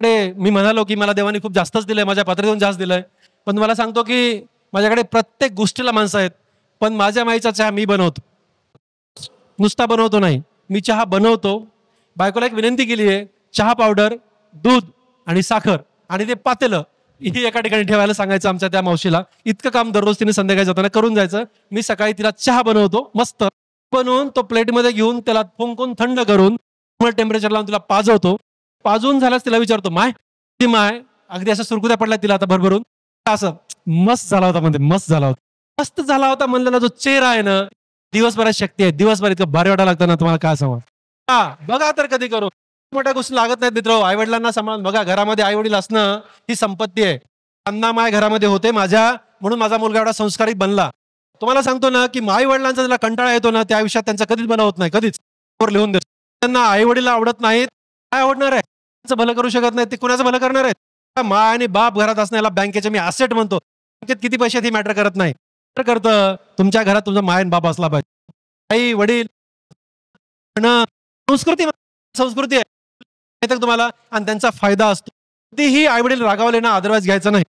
मी म्हणालो की मला देवाने खूप जास्तच दिलंय, माझ्या पातळीतून जास्त दिलंय, पण मला सांगतो की माझ्याकडे प्रत्येक गोष्टीला माणसं आहेत, पण माझ्या माईचा चहा मी बनवतो. नुसता बनवतो नाही, मी चहा बनवतो. बायकोला एक विनंती केली आहे, चहा पावडर, दूध आणि साखर आणि ते पातेलं ही एका ठिकाणी ठेवायला सांगायचं आमच्या त्या मावशीला. इतकं काम दररोज तिने संध्याकाळी जाताना करून जायचं. मी सकाळी तिला चहा बनवतो, मस्त बनवून तो प्लेटमध्ये घेऊन त्याला फुंकून थंड करून टेम्परेचर लावून तिला पाजवतो. पाजवून झाल्यास तिला विचारतो, माय ती माय अगदी अशा सुरकुत्या पडल्या तिला आता भरभरून. असं मस्त झाला होता म्हणते, मस्त झाला होता, मस्त झाला होता म्हणलं ना. जो चेहरा आहे ना, दिवसभरात शक्ती आहे, दिवसभर इतकं भारी वाटायला लागतं ना, तुम्हाला काय सांगा. हा बघा तर कधी करू, मोठ्या गोष्टी लागत नाहीत मित्र. आई वडिलांना सांभाळून बघा, घरामध्ये आई वडील असणं ही संपत्ती आहे. अण्णा माय घरामध्ये होते माझ्या, म्हणून माझा मुलगा एवढा संस्कारित बनला. तुम्हाला सांगतो ना की आई वडिलांचा ज्याला कंटाळा येतो ना, त्या आयुष्यात त्यांचा कधीच बनवत नाही, कधीच लिहून देतो. त्यांना आई वडील आवडत नाहीत, काय आवडणार आहे, त्यांचं भलं करू शकत नाही, ते कुणाचं भलं करणार आहेत. माय आणि बाप घरात असण्याला बँकेचे मी असेट म्हणतो. बँकेत किती पैसे ती मॅटर करत नाही, करतं तुमच्या घरात तुमचा माय आणि बाप असला पाहिजे. आई वडील संस्कृती संस्कृती आहे तुम्हाला, आणि त्यांचा फायदा असतो. तीही आई वडील रागावले ना, अदरवाईज घ्यायचं नाही.